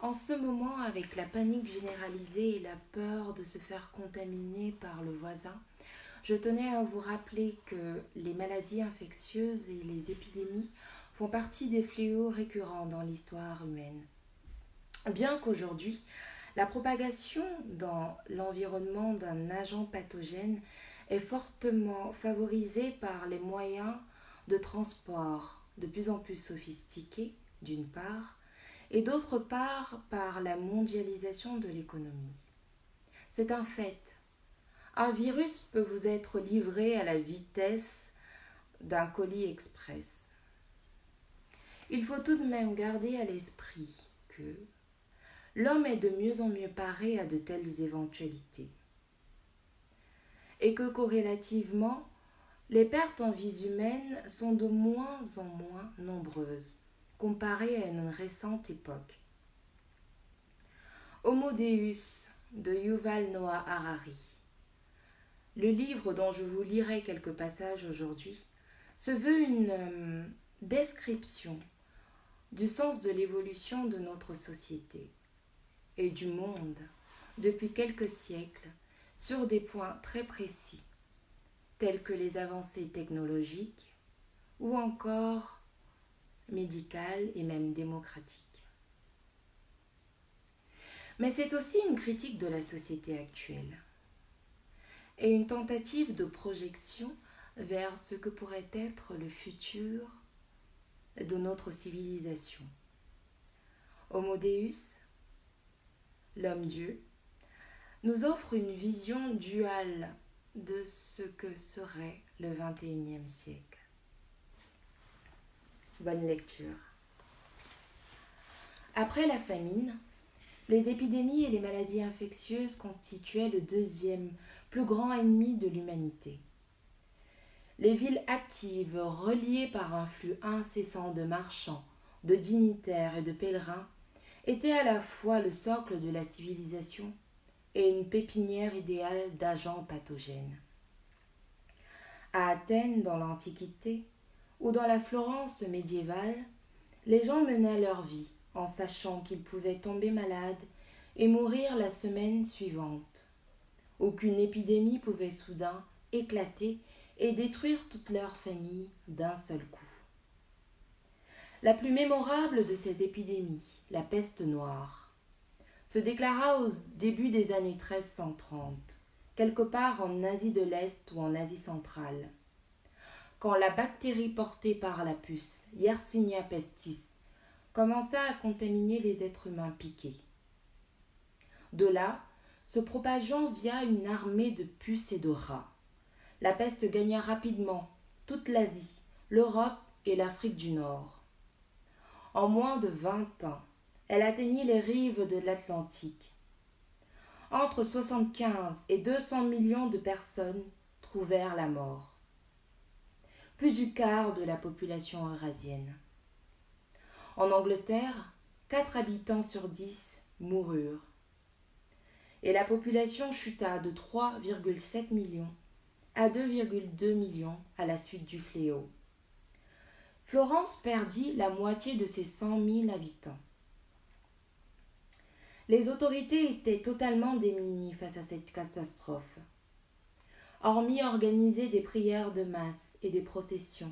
En ce moment, avec la panique généralisée et la peur de se faire contaminer par le voisin, je tenais à vous rappeler que les maladies infectieuses et les épidémies font partie des fléaux récurrents dans l'histoire humaine. Bien qu'aujourd'hui, la propagation dans l'environnement d'un agent pathogène est fortement favorisée par les moyens de transport de plus en plus sophistiqués, d'une part, et d'autre part par la mondialisation de l'économie. C'est un fait. Un virus peut vous être livré à la vitesse d'un colis express. Il faut tout de même garder à l'esprit que l'homme est de mieux en mieux paré à de telles éventualités et que corrélativement, les pertes en vies humaines sont de moins en moins nombreuses comparées à une récente époque. Homo Deus de Yuval Noah Harari. Le livre dont je vous lirai quelques passages aujourd'hui se veut une description du sens de l'évolution de notre société et du monde depuis quelques siècles sur des points très précis, tels que les avancées technologiques ou encore médicales et même démocratiques. Mais c'est aussi une critique de la société actuelle et une tentative de projection vers ce que pourrait être le futur de notre civilisation. Homo Deus, l'homme-dieu, nous offre une vision duale de ce que serait le XXIe siècle. Bonne lecture. Après la famine, les épidémies et les maladies infectieuses constituaient le deuxième plus grand ennemi de l'humanité. Les villes actives, reliées par un flux incessant de marchands, de dignitaires et de pèlerins, étaient à la fois le socle de la civilisation et une pépinière idéale d'agents pathogènes. À Athènes, dans l'Antiquité, ou dans la Florence médiévale, les gens menaient leur vie en sachant qu'ils pouvaient tomber malades et mourir la semaine suivante. Aucune épidémie pouvait soudain éclater et détruire toute leur famille d'un seul coup. La plus mémorable de ces épidémies, la peste noire, se déclara au début des années 1330, quelque part en Asie de l'Est ou en Asie centrale, quand la bactérie portée par la puce, Yersinia pestis, commença à contaminer les êtres humains piqués. De là, se propageant via une armée de puces et de rats, la peste gagna rapidement toute l'Asie, l'Europe et l'Afrique du Nord. En moins de 20 ans, elle atteignit les rives de l'Atlantique. Entre 75 et 200 millions de personnes trouvèrent la mort. Plus du quart de la population eurasienne. En Angleterre, 4 habitants sur 10 moururent. Et la population chuta de 3,7 millions à 2,2 millions à la suite du fléau. Florence perdit la moitié de ses 100 000 habitants. Les autorités étaient totalement démunies face à cette catastrophe. Hormis organiser des prières de masse et des processions,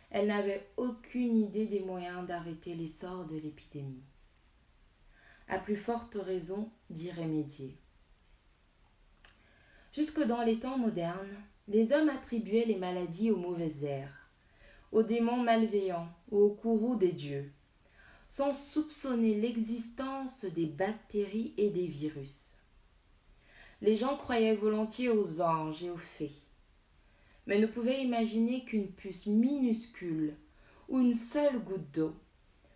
elles n'avaient aucune idée des moyens d'arrêter l'essor de l'épidémie. À plus forte raison d'y remédier. Jusque dans les temps modernes, les hommes attribuaient les maladies aux mauvaises airs, aux démons malveillants ou aux courroux des dieux, sans soupçonner l'existence des bactéries et des virus. Les gens croyaient volontiers aux anges et aux fées, mais ne pouvaient imaginer qu'une puce minuscule ou une seule goutte d'eau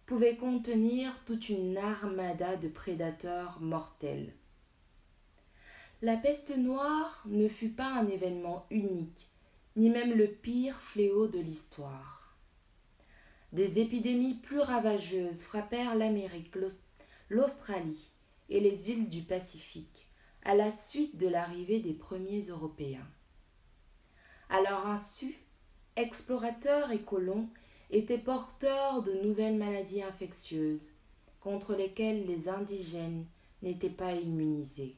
pouvait contenir toute une armada de prédateurs mortels. La peste noire ne fut pas un événement unique, ni même le pire fléau de l'histoire. Des épidémies plus ravageuses frappèrent l'Amérique, l'Australie et les îles du Pacifique à la suite de l'arrivée des premiers Européens. À leur insu, explorateurs et colons étaient porteurs de nouvelles maladies infectieuses contre lesquels les indigènes n'étaient pas immunisés.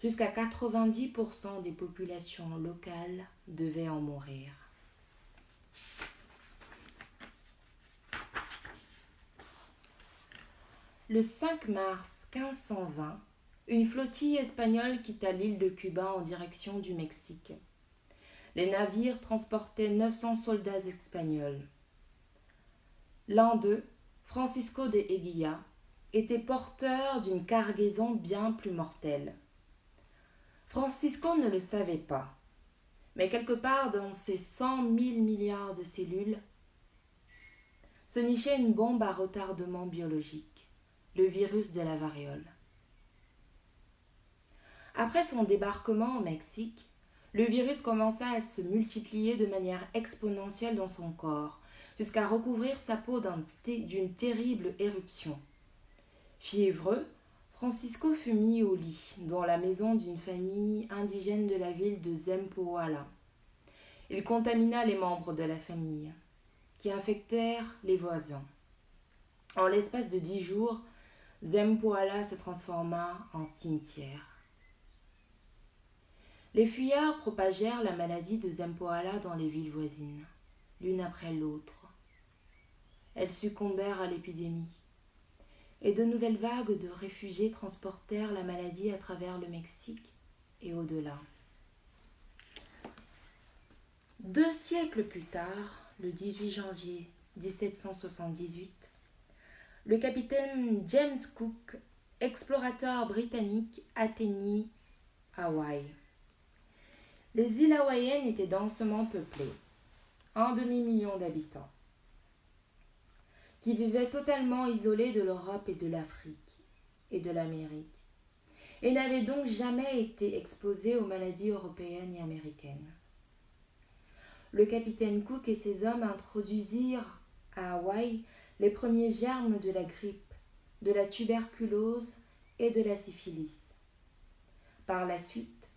Jusqu'à 90% des populations locales devaient en mourir. Le 5 mars 1520, une flottille espagnole quitta l'île de Cuba en direction du Mexique. Les navires transportaient 900 soldats espagnols. L'un d'eux, Francisco de Eguía, était porteur d'une cargaison bien plus mortelle. Francisco ne le savait pas, mais quelque part dans ses 100 000 milliards de cellules, se nichait une bombe à retardement biologique, le virus de la variole. Après son débarquement au Mexique, le virus commença à se multiplier de manière exponentielle dans son corps, jusqu'à recouvrir sa peau d'une terrible éruption. Fiévreux, Francisco fut mis au lit dans la maison d'une famille indigène de la ville de Zempoala. Il contamina les membres de la famille, qui infectèrent les voisins. En l'espace de 10 jours, Zempoala se transforma en cimetière. Les fuyards propagèrent la maladie de Zempoala dans les villes voisines, l'une après l'autre. Elles succombèrent à l'épidémie, et de nouvelles vagues de réfugiés transportèrent la maladie à travers le Mexique et au-delà. 2 siècles plus tard, le 18 janvier 1778, le capitaine James Cook, explorateur britannique, atteignit Hawaï. Les îles hawaïennes étaient densément peuplées, 1 demi-million d'habitants, qui vivaient totalement isolés de l'Europe et de l'Afrique et de l'Amérique, et n'avaient donc jamais été exposés aux maladies européennes et américaines. Le capitaine Cook et ses hommes introduisirent à Hawaï les premiers germes de la grippe, de la tuberculose et de la syphilis. Par la suite,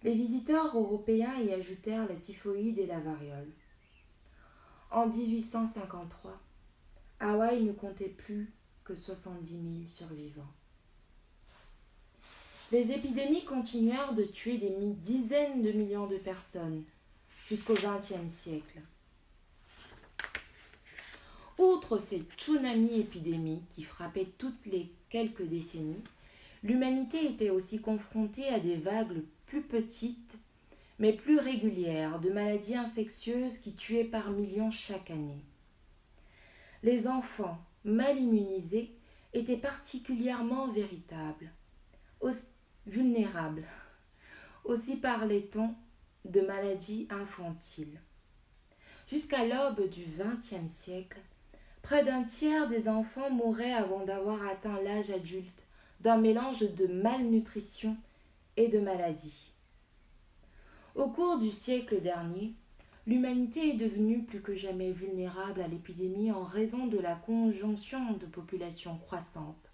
les visiteurs européens y ajoutèrent la typhoïde et la variole. En 1853, Hawaï ne comptait plus que 70 000 survivants. Les épidémies continuèrent de tuer des dizaines de millions de personnes jusqu'au XXe siècle. Outre ces tsunamis épidémiques qui frappaient toutes les quelques décennies, l'humanité était aussi confrontée à des vagues plus petites mais plus régulières de maladies infectieuses qui tuaient par millions chaque année. Les enfants mal immunisés étaient particulièrement vulnérables. Aussi parlait-on de maladies infantiles. Jusqu'à l'aube du XXe siècle, près d'un tiers des enfants mouraient avant d'avoir atteint l'âge adulte d'un mélange de malnutrition et de maladies. Au cours du siècle dernier, l'humanité est devenue plus que jamais vulnérable à l'épidémie en raison de la conjonction de populations croissantes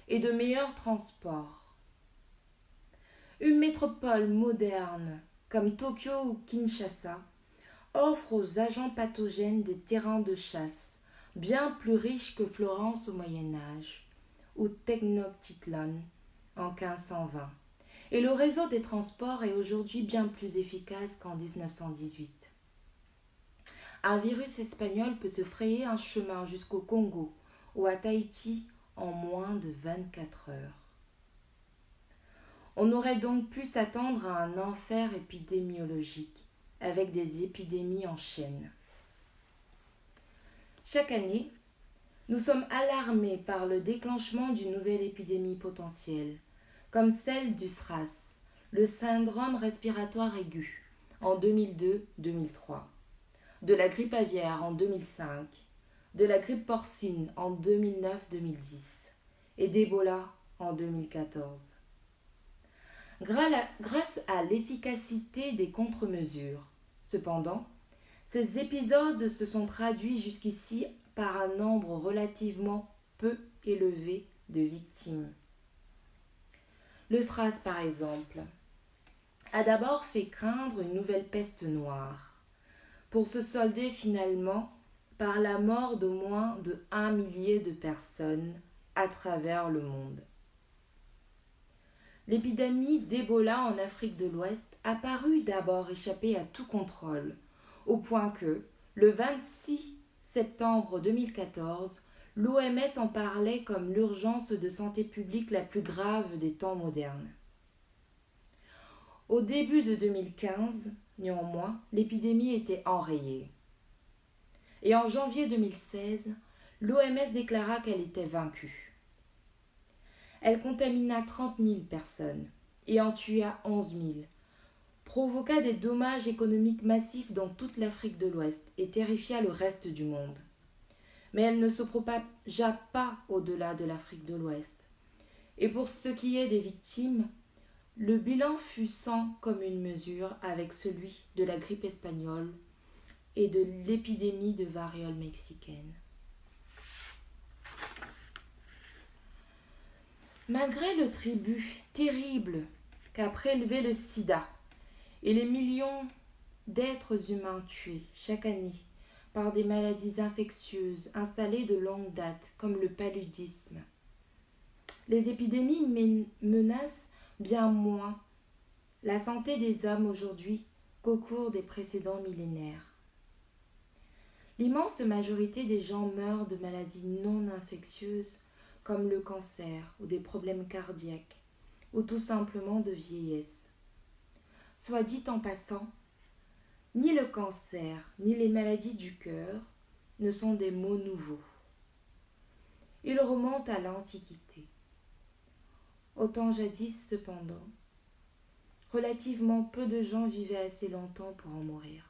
et de meilleurs transports. Une métropole moderne comme Tokyo ou Kinshasa offre aux agents pathogènes des terrains de chasse bien plus riches que Florence au Moyen-Âge ou Tenochtitlan en 1520. Et le réseau des transports est aujourd'hui bien plus efficace qu'en 1918. Un virus espagnol peut se frayer un chemin jusqu'au Congo ou à Tahiti en moins de 24 heures. On aurait donc pu s'attendre à un enfer épidémiologique avec des épidémies en chaîne. Chaque année, nous sommes alarmés par le déclenchement d'une nouvelle épidémie potentielle, comme celle du SRAS, le syndrome respiratoire aigu, en 2002-2003, de la grippe aviaire en 2005, de la grippe porcine en 2009-2010 et d'Ebola en 2014. Grâce à l'efficacité des contre-mesures, cependant, ces épisodes se sont traduits jusqu'ici par un nombre relativement peu élevé de victimes. Le SRAS, par exemple, a d'abord fait craindre une nouvelle peste noire, pour se solder finalement par la mort de moins de 1 millier de personnes à travers le monde. L'épidémie d'Ebola en Afrique de l'Ouest a paru d'abord échapper à tout contrôle, au point que, le 26 septembre 2014, l'OMS en parlait comme l'urgence de santé publique la plus grave des temps modernes. Au début de 2015, néanmoins, l'épidémie était enrayée. Et en janvier 2016, l'OMS déclara qu'elle était vaincue. Elle contamina 30 000 personnes et en tua 11 000, provoqua des dommages économiques massifs dans toute l'Afrique de l'Ouest et terrifia le reste du monde. Mais elle ne se propagea pas au-delà de l'Afrique de l'Ouest. Et pour ce qui est des victimes, le bilan fut sans commune mesure avec celui de la grippe espagnole et de l'épidémie de variole mexicaine. Malgré le tribut terrible qu'a prélevé le sida et les millions d'êtres humains tués chaque année par des maladies infectieuses installées de longue date comme le paludisme, les épidémies menacent bien moins la santé des hommes aujourd'hui qu'au cours des précédents millénaires. L'immense majorité des gens meurent de maladies non infectieuses comme le cancer ou des problèmes cardiaques, ou tout simplement de vieillesse. Soit dit en passant, ni le cancer ni les maladies du cœur ne sont des maux nouveaux. Ils remontent à l'Antiquité. Au temps jadis, cependant, relativement peu de gens vivaient assez longtemps pour en mourir.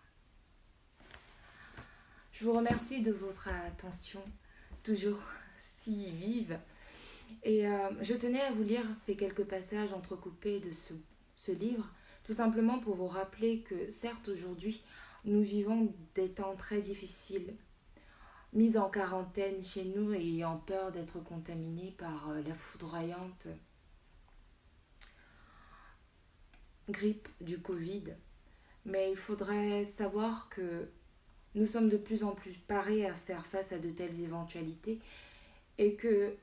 Je vous remercie de votre attention, toujours si vive. Et je tenais à vous lire ces quelques passages entrecoupés de ce livre, tout simplement pour vous rappeler que certes aujourd'hui, nous vivons des temps très difficiles, mis en quarantaine chez nous et ayant peur d'être contaminés par la foudroyante grippe du Covid. Mais il faudrait savoir que nous sommes de plus en plus parés à faire face à de telles éventualités et que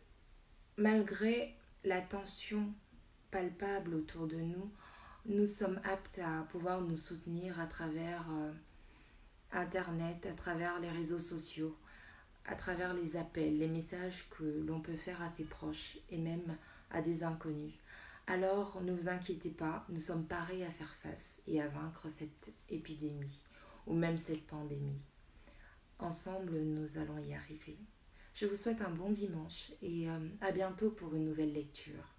malgré la tension palpable autour de nous, nous sommes aptes à pouvoir nous soutenir à travers Internet, à travers les réseaux sociaux, à travers les appels, les messages que l'on peut faire à ses proches et même à des inconnus. Alors ne vous inquiétez pas, nous sommes parés à faire face et à vaincre cette épidémie ou même cette pandémie. Ensemble, nous allons y arriver. Je vous souhaite un bon dimanche et à bientôt pour une nouvelle lecture.